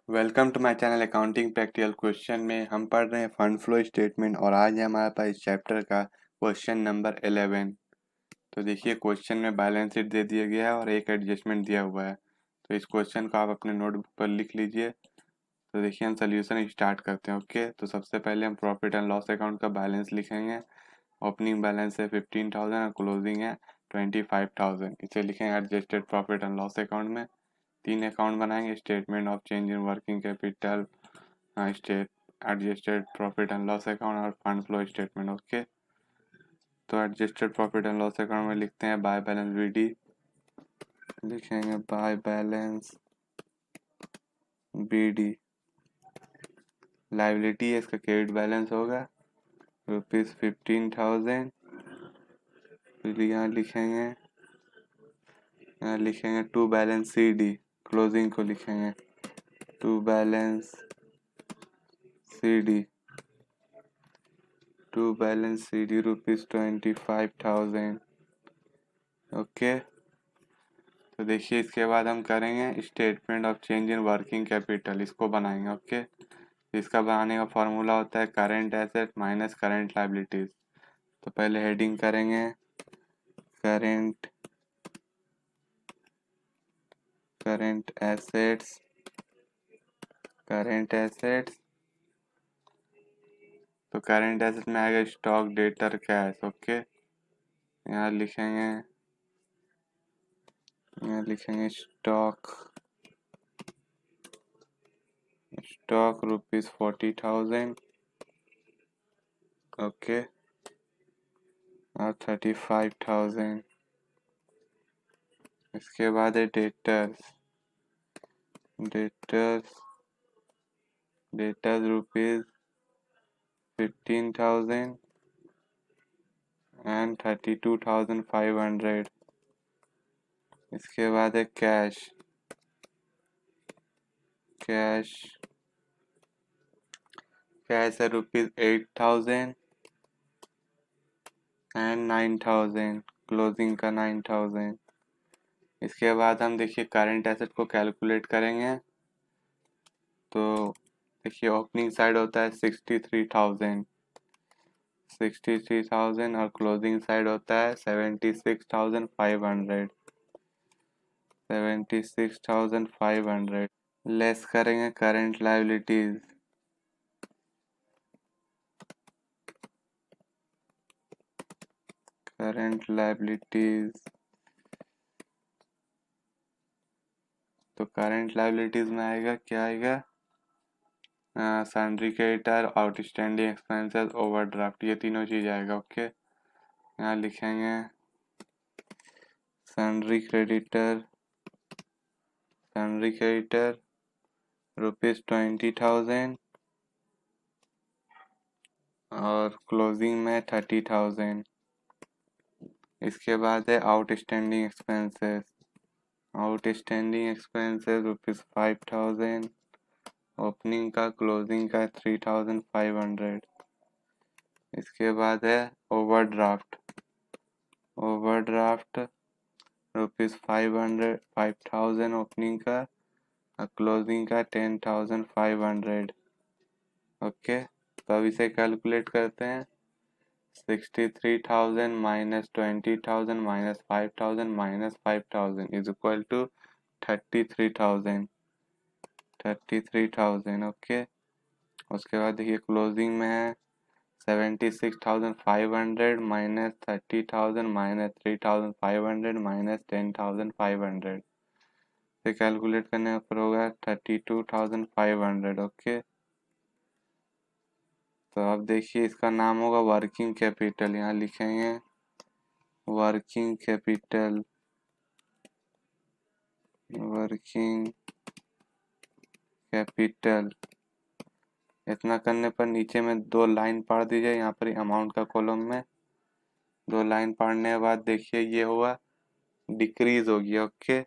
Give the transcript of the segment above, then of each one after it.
Welcome to my channel accounting practical question में हम पढ़ रहे हैं फंड फ्लो स्टेटमेंट और आज है हमारे पास इस चैप्टर का क्वेश्चन नंबर 11। तो देखिए क्वेश्चन में बैलेंस शीट दे दिया गया है और एक एडजस्टमेंट दिया हुआ है। तो इस क्वेश्चन को आप अपने नोटबुक पर लिख लीजिए। तो देखिए हम सोल्यूशन स्टार्ट करते हैं। ओके, तो सबसे पहले हम प्रॉफिट एंड लॉस अकाउंट का बैलेंस लिखेंगे। ओपनिंग बैलेंस है 15,000 और क्लोजिंग है 25,000। इसे लिखेंगे adjusted profit and loss account में। तीन अकाउंट बनाएंगे, statement of change in working capital, state adjusted profit and loss account और फंड फ्लो स्टेटमेंट। ओके, तो adjusted profit and loss account में लिखते हैं बाय बैलेंस बीडी, लिखेंगे बाय बैलेंस बीडी। लाइबिलिटी है, इसका क्रेडिट बैलेंस होगा ₹15,000। फिर यहाँ लिखेंगे to balance C D, closing को लिखेंगे to balance C D, to balance C D ₹25,000। Okay, तो देखिए इसके बाद हम करेंगे statement of change in working capital, इसको बनाएंगे। ओके, इसका बनाने का फॉर्मूला होता है current asset minus current liabilities. तो पहले हेडिंग करेंगे current current assets, current assets. तो करेंट एसेट में आएगा स्टॉक, डेटर, कैश। ओके, यहाँ लिखेंगे स्टॉक, स्टॉक ₹40,000। ओके, और 35,000। इसके बाद है डेटर्स, डेटर्स ₹15,000 एंड 32,500। इसके बाद है कैश, कैश कैश है ₹8,000 एंड 9,000, क्लोजिंग का 9,000। इसके बाद हम देखिए करंट एसेट को कैलकुलेट करेंगे। तो देखिए ओपनिंग साइड होता है 63,000 और क्लोजिंग साइड होता है 76,500। लेस करेंगे करंट लायबिलिटीज, करंट लायबिलिटीज। तो करंट लायबिलिटीज में आएगा क्या आएगा, sundry creditor, outstanding expenses, overdraft, ये तीनों चीज आएगा। ओके, यहाँ लिखेंगे सन्ड्री क्रेडिटर ₹20,000 और क्लोजिंग में 30,000। इसके बाद है आउटस्टैंडिंग एक्सपेंसेस, ₹5,000, ओपनिंग का क्लोजिंग का 3,500। इसके बाद है ओवरड्राफ्ट, ₹5,000 ओपनिंग का और क्लोजिंग का 10,500। ओके, तो अब इसे कैलकुलेट करते हैं। 63,000 minus 20,000 minus 5,000 minus 5,000 is equal to 33,000। Okay, उसके बाद देखिए क्लोजिंग में है 76,500 माइनस 30,000 माइनस 3,500 माइनस 10,500। से कैलकुलेट करने पर होगा 32,500। ओके, तो अब देखिए इसका नाम होगा वर्किंग कैपिटल। यहाँ लिखेंगे वर्किंग कैपिटल, वर्किंग कैपिटल। इतना करने पर नीचे में दो लाइन पढ़ दीजिए, यहाँ पर अमाउंट का कॉलम में दो लाइन पढ़ने के बाद देखिए ये हुआ डिक्रीज हो गया। ओके,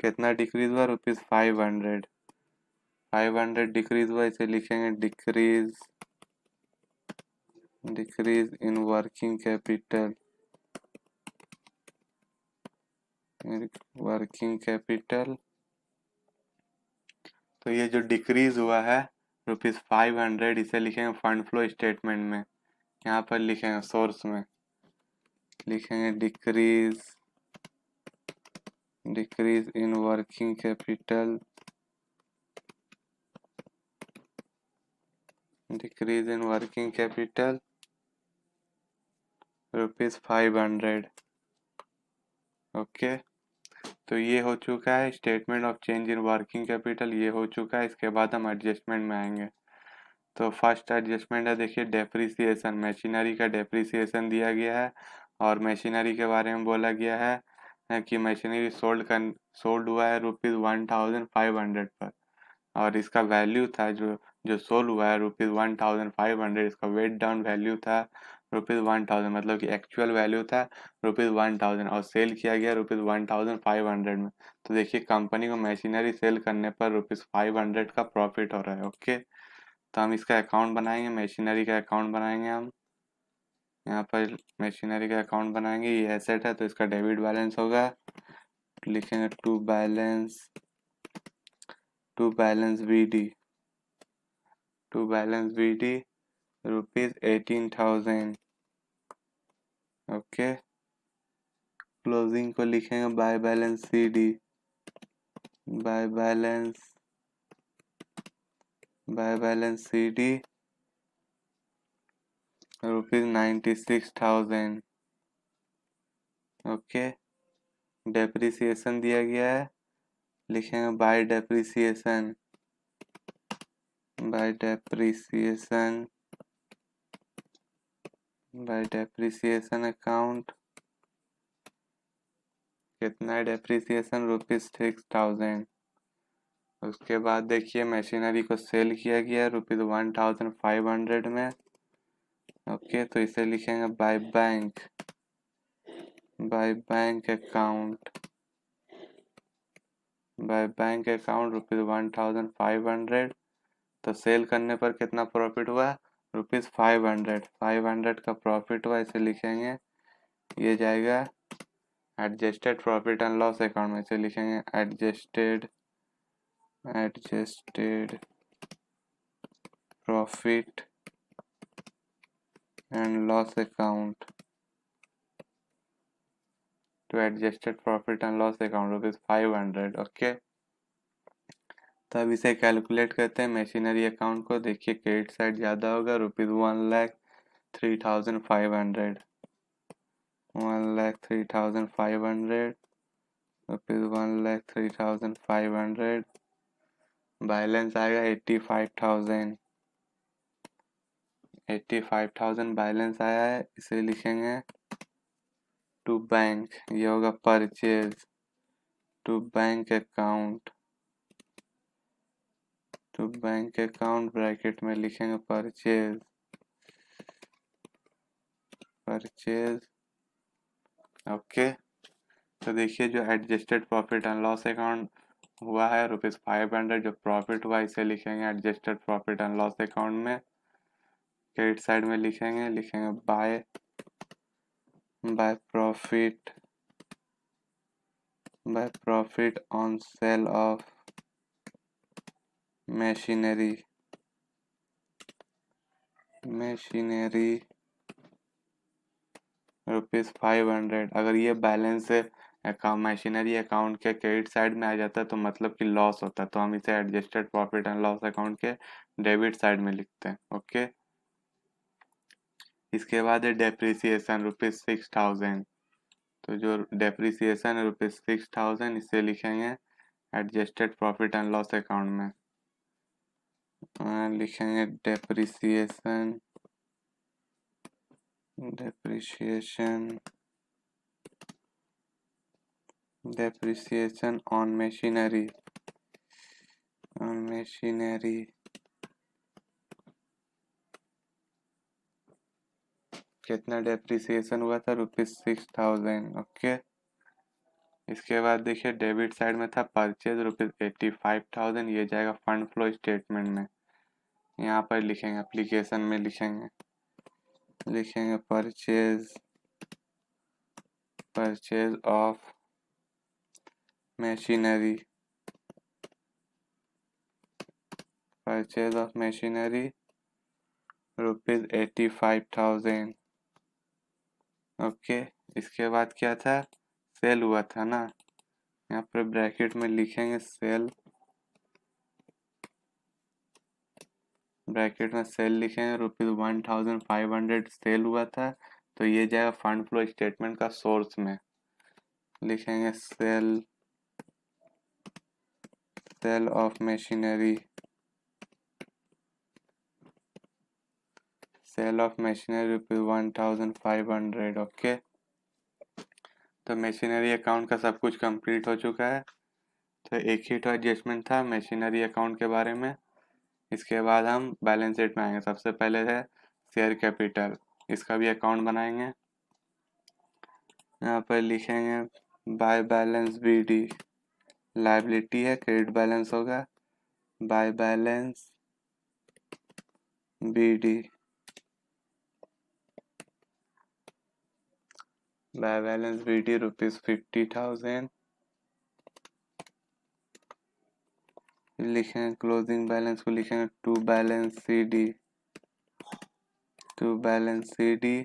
कितना डिक्रीज हुआ, ₹500 डिक्रीज हुआ। इसे लिखेंगे decrease in working capital, working capital. तो ये जो डिक्रीज हुआ है ₹500, इसे लिखेंगे फंड फ्लो स्टेटमेंट में। यहाँ पर लिखेंगे सोर्स में, लिखेंगे decrease in working capital, decrease in working capital ₹500। Okay, तो ये हो चुका है statement of change in working capital, ये हो चुका है। इसके बाद हम एडजस्टमेंट में आएंगे। तो फर्स्ट एडजस्टमेंट है, देखिए डेप्रिसिएशन, मशीनरी का डेप्रिसिएशन दिया गया है और मशीनरी के बारे में बोला गया है कि मशीनरी सोल्ड हुआ है ₹1500 पर, और इसका वैल्यू था जो जो सोल्ड हुआ है ₹1500, इसका वेट डाउन वैल्यू था ₹1000, मतलब कि एक्चुअल वैल्यू था ₹1000 और सेल किया गया ₹1500 में। तो देखिए कंपनी को मशीनरी सेल करने पर ₹500 का प्रॉफिट हो रहा है। ओके, तो हम इसका अकाउंट बनाएंगे, मशीनरी का अकाउंट बनाएंगे। हम यहाँ पर मशीनरी का अकाउंट बनाएंगे, ये एसेट है तो इसका डेबिट बैलेंस होगा। लिखेंगे to balance BD ₹18,000। Okay, closing को लिखेंगे by balance CD, by balance CD ₹96,000। Okay, depreciation दिया गया है, लिखेंगे बाय डेप्रिसिएशन अकाउंट। कितना है डेप्रिसिएशन? ₹6,000। उसके बाद देखिए मशीनरी को सेल किया गया ₹1500 में। ओके, तो इसे लिखेंगे बाय बैंक अकाउंट, ₹1500। तो सेल करने पर कितना प्रॉफिट हुआ? ₹500 का प्रॉफिट हुआ, इसे लिखेंगे, ये जाएगा adjusted profit and loss account में। इसे लिखेंगे adjusted profit and loss account, to adjusted profit and loss account ₹500। Okay, तो अब इसे कैलकुलेट करते हैं मशीनरी अकाउंट को। देखिए क्रेडिट साइड ज़्यादा होगा, ₹1,03,500, ₹1,03,500। बैलेंस आएगा 85,000 बैलेंस आया है। इसे लिखेंगे टू बैंक, ये होगा purchase, to bank account bracket में लिखेंगे परचेज। ओके, तो देखिए जो adjusted profit and loss account हुआ है ₹500, जो प्रॉफिट हुआ इसे लिखेंगे adjusted profit and loss account में। क्रेडिट साइड में लिखेंगे by profit on sale of machinery ₹500। अगर ये बैलेंस मशीनरी अकाउंट के क्रेडिट साइड में आ जाता है तो मतलब कि लॉस होता है, तो हम इसे adjusted profit and loss account के डेबिट साइड में लिखते हैं। ओके, इसके बाद है डेप्रिसिएशन ₹6,000। तो जो डेप्रिसिएशन है ₹6,000, इसे लिखेंगे adjusted profit and loss account में। लिखेंगे डेप्रिसिएशन ऑन मशीनरी कितना डेप्रिसिएशन हुआ था? ₹6,000। ओके, इसके बाद देखिए डेबिट साइड में था परचेज ₹85,000, ये जाएगा फंड फ्लो स्टेटमेंट में। यहाँ पर लिखेंगे एप्लीकेशन में लिखेंगे purchase of machinery purchase of machinery ₹85,000। Okay, इसके बाद क्या था, सेल हुआ था ना, यहाँ पर ब्रैकेट में लिखेंगे सेल, ब्रैकेट में सेल लिखेंगे, ₹1,500 सेल हुआ था, तो ये जाएगा फंड फ्लो स्टेटमेंट का सोर्स में, लिखेंगे sale of machinery, sale of machinery ₹1,500। Okay, तो मशीनरी अकाउंट का सब कुछ कंप्लीट हो चुका है। तो एक ही तो एडजस्टमेंट था मशीनरी अकाउंट के बारे में। इसके बाद हम बैलेंस शीट में आएंगे। सबसे पहले है शेयर कैपिटल, इसका भी अकाउंट बनाएंगे। यहाँ पर लिखेंगे बाय बैलेंस BD, लायबिलिटी है, क्रेडिट बैलेंस होगा, by balance BD, by balance BD ₹50,000। लिखेंगे क्लोजिंग बैलेंस को लिखेंगे to balance CD, to balance CD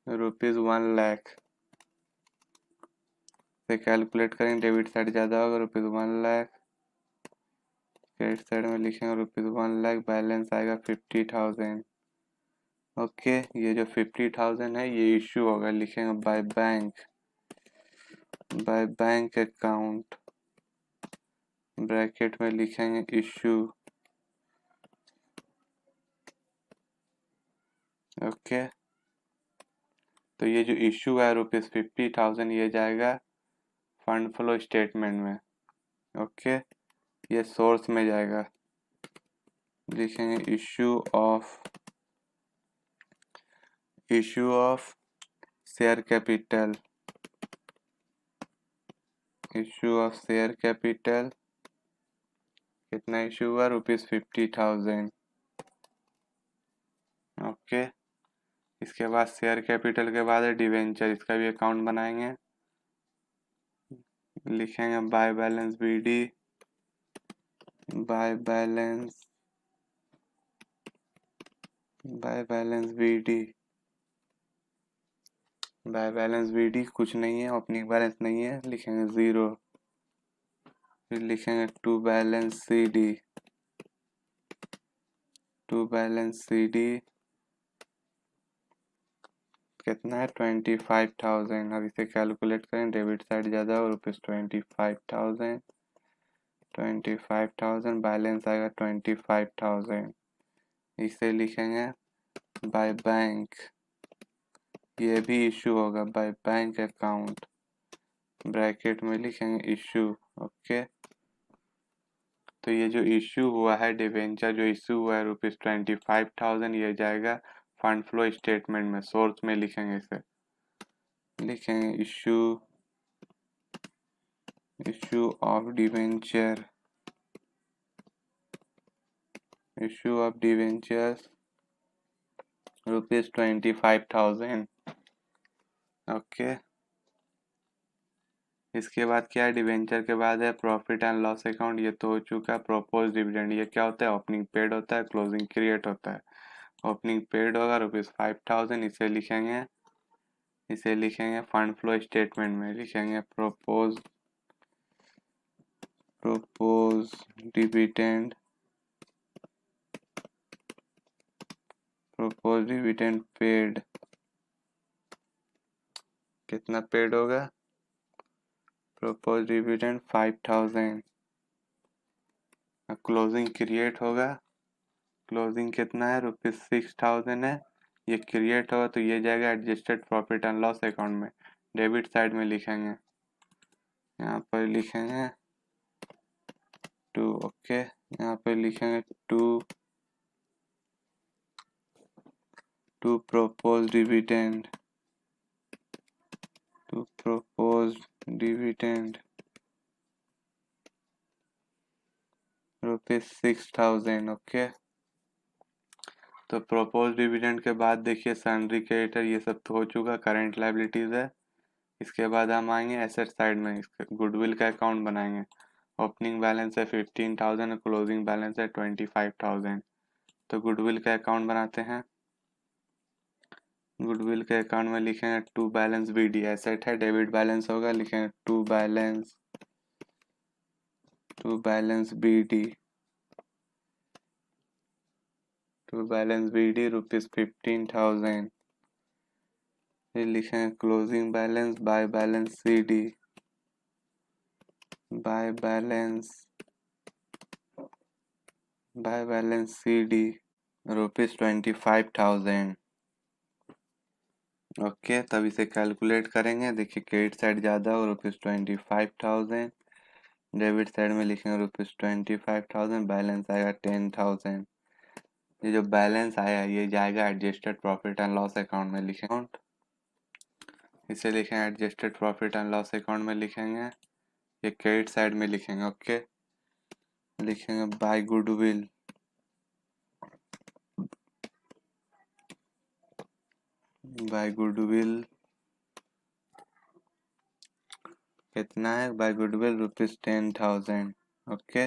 ₹1,00,000 से कैलकुलेट करेंगे। डेबिट साइड ज़्यादा होगा, ₹1,00,000, क्रेडिट साइड में लिखेंगे ₹1,00,000, बैलेंस आएगा 50,000। ओके, ये जो 50,000 है ये इश्यू होगा, लिखेंगे बाय बैंक अकाउंट, ब्रैकेट में लिखेंगे इश्यू। ओके, तो ये जो इश्यू है ₹50,000 ये जाएगा फंड फ्लो स्टेटमेंट में। ओके, ये सोर्स में जाएगा, लिखेंगे issue of share capital, issue of share capital कितना इश्यू हुआ, ₹50,000। ओके, इसके बाद शेयर कैपिटल के बाद है डिवेंचर, इसका भी अकाउंट बनाएंगे। लिखेंगे by balance BD, by balance BD, by balance BD कुछ नहीं है, ओपनिंग बैलेंस नहीं है, लिखेंगे 0। फिर लिखेंगे to balance CD, to balance CD कितना है, 25,000। अब इसे कैलकुलेट करें, डेबिट साइड ज़्यादा हो, ₹25,000, 25,000, बैलेंस आएगा 25,000। इसे लिखेंगे बाय बैंक, ये भी इशू होगा, बाय बैंक अकाउंट, ब्रैकेट में लिखेंगे इशू। ओके, तो ये जो इशू हुआ है डिवेंचर, जो इशू हुआ है ₹25,000, ये जाएगा फंड फ्लो स्टेटमेंट में, सोर्स में लिखेंगे इसे, लिखेंगे issue of debenture, issue of debentures ₹25,000। Okay, इसके बाद क्या है, डिवेंचर के बाद है प्रॉफिट एंड लॉस अकाउंट, ये तो हो चुका है। प्रोपोज डिविडेंड, ये क्या होता है, ओपनिंग पेड होता है, क्लोजिंग क्रिएट होता है। ओपनिंग पेड होगा ₹5,000, इसे लिखेंगे फंड फ्लो स्टेटमेंट में, लिखेंगे प्रोपोज डिविडेंड, पेड, कितना पेड होगा, प्रोपोज डिविडेंड 5,000। क्लोजिंग क्रिएट होगा, क्लोजिंग कितना है, ₹6,000 है, ये क्रिएट होगा तो ये जाएगा adjusted profit and loss account में, डेबिट साइड में लिखेंगे, यहाँ पर लिखेंगे 2। ओके, यहाँ पर लिखेंगे टू propose dividend, ₹6,000। ओके, तो प्रोपोज डिविडेंड के बाद देखिए सैलरी क्रेडिटर, ये सब तो हो चुका, करंट लायबिलिटीज है। इसके बाद हम आएंगे एसेट साइड में, गुडविल का अकाउंट बनाएंगे। ओपनिंग बैलेंस है 15,000 और क्लोजिंग बैलेंस है 25,000। तो गुडविल का अकाउंट बनाते हैं। गुडविल के अकाउंट में लिखेंगे टू बैलेंस BD, एसेट है, डेबिट बैलेंस होगा, लिखेंगे टू बैलेंस BD, ₹15,000। फिर लिखेंगे closing balance bye balance CD, by balance CD ₹25,000। Okay, तब इसे कैलकुलेट करेंगे। देखिए क्रेडिट साइड ज़्यादा हो ₹25,000, डेबिट साइड में लिखेंगे ₹25,000, बैलेंस आएगा 10,000। ये जो बैलेंस आया ये जाएगा adjusted profit and loss account में लिखेंगे। इसे लिखेंगे adjusted profit and loss account में लिखेंगे, ये क्रेडिट साइड में लिखेंगे। ओके, लिखेंगे बाय गुडविल, कितना है बाय गुडविल ₹10,000। ओके,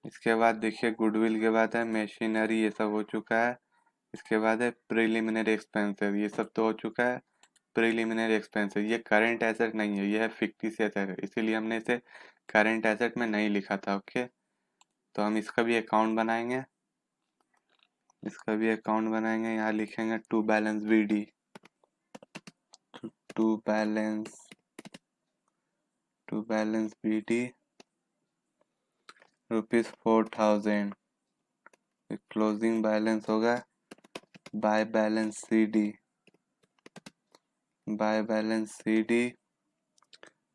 इसके बाद देखिए गुडविल के बाद है मशीनरी, ये सब हो चुका है। इसके बाद है प्रिलिमिनरी एक्सपेंसेस, ये सब तो हो चुका है। प्रिलिमिनरी एक्सपेंसेस ये करंट एसेट नहीं है, ये है फिक्टिशियस एसेट है, इसीलिए हमने इसे करंट एसेट में नहीं लिखा था। ओके, तो हम इसका भी अकाउंट बनाएंगे, यहाँ लिखेंगे to balance BD, to balance BD ₹4,000। Closing balance होगा बाय बैलेंस CD,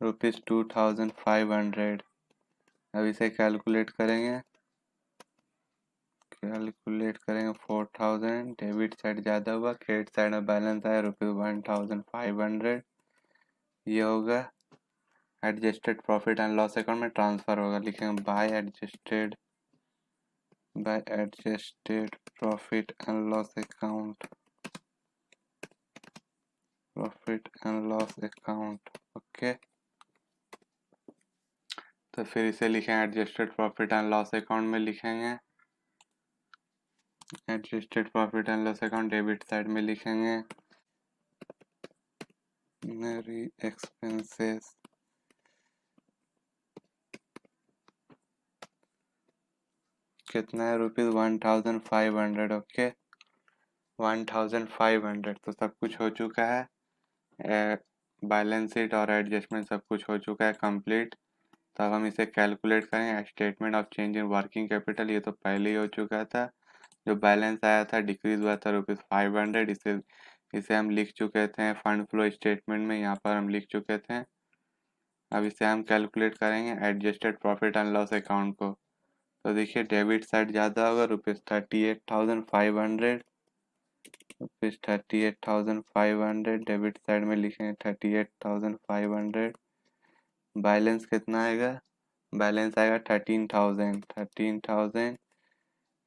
₹2,500। अब इसे कैलकुलेट करेंगे, 4,000, डेबिट साइड ज़्यादा हुआ, क्रेडिट साइड में बैलेंस आया ₹1,500। ये होगा adjusted profit and loss account में ट्रांसफर होगा, लिखेंगे by adjusted profit and loss account. Okay, तो फिर इसे लिखेंगे adjusted profit and loss account में लिखेंगे, adjusted profit and loss account debit side में लिखेंगे मेरी एक्सपेंसेस, कितना है ₹1,500। ओके, 1,500, तो सब कुछ हो चुका है, बैलेंस शीट और एडजस्टमेंट सब कुछ हो चुका है कंप्लीट। तो अब हम इसे कैलकुलेट करेंगे, statement of change in working capital, ये तो पहले ही हो चुका था। जो बैलेंस आया था डिक्रीज हुआ था ₹500, इसे हम लिख चुके थे फंड फ्लो स्टेटमेंट में, यहाँ पर हम लिख चुके थे। अब इसे हम कैलकुलेट करेंगे adjusted profit and loss account को। तो देखिए डेबिट साइड ज़्यादा होगा ₹38,500, डेबिट साइड में लिखेंगे 38,500। बैलेंस कितना आएगा, बैलेंस आएगा 13,000।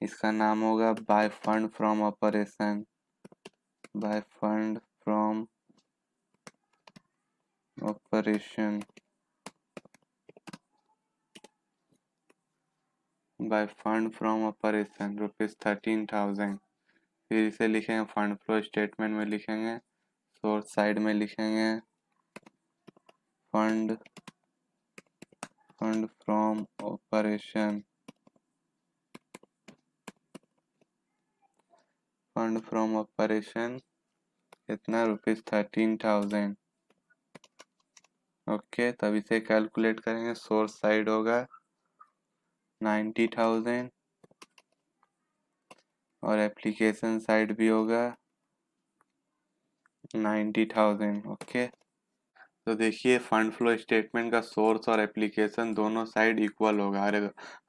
इसका नाम होगा by fund from operation, by fund from operation ₹13,000। फिर इसे लिखेंगे फंड फ्लो स्टेटमेंट में लिखेंगे, सोर्स साइड में लिखेंगे फंड फ्रॉम ऑपरेशन, कितना ₹13,000। ओके, तब इसे कैलकुलेट करेंगे, सोर्स साइड होगा 90,000 और एप्लीकेशन साइड भी होगा 90,000। ओके, तो देखिए फंड फ्लो स्टेटमेंट का सोर्स और एप्लीकेशन दोनों साइड इक्वल होगा,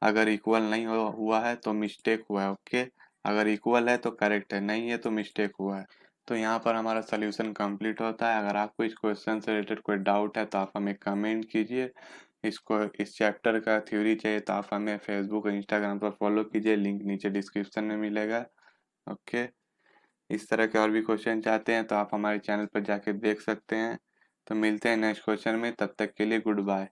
अगर इक्वल नहीं हुआ है तो मिस्टेक हुआ है। ओके, अगर इक्वल है तो करेक्ट है, नहीं है तो मिस्टेक हुआ है। तो यहाँ पर हमारा सोल्यूशन कंप्लीट होता है। अगर आपको इस क्वेश्चन से रिलेटेड कोई डाउट है तो आप हमें कमेंट कीजिए। इस चैप्टर का थ्योरी चाहिए तो आप हमें फेसबुक और इंस्टाग्राम पर फॉलो कीजिए, लिंक नीचे डिस्क्रिप्शन में मिलेगा। ओके, इस तरह के और भी क्वेश्चन चाहते हैं तो आप हमारे चैनल पर जाके देख सकते हैं। तो मिलते हैं नेक्स्ट क्वेश्चन में, तब तक के लिए गुड बाय।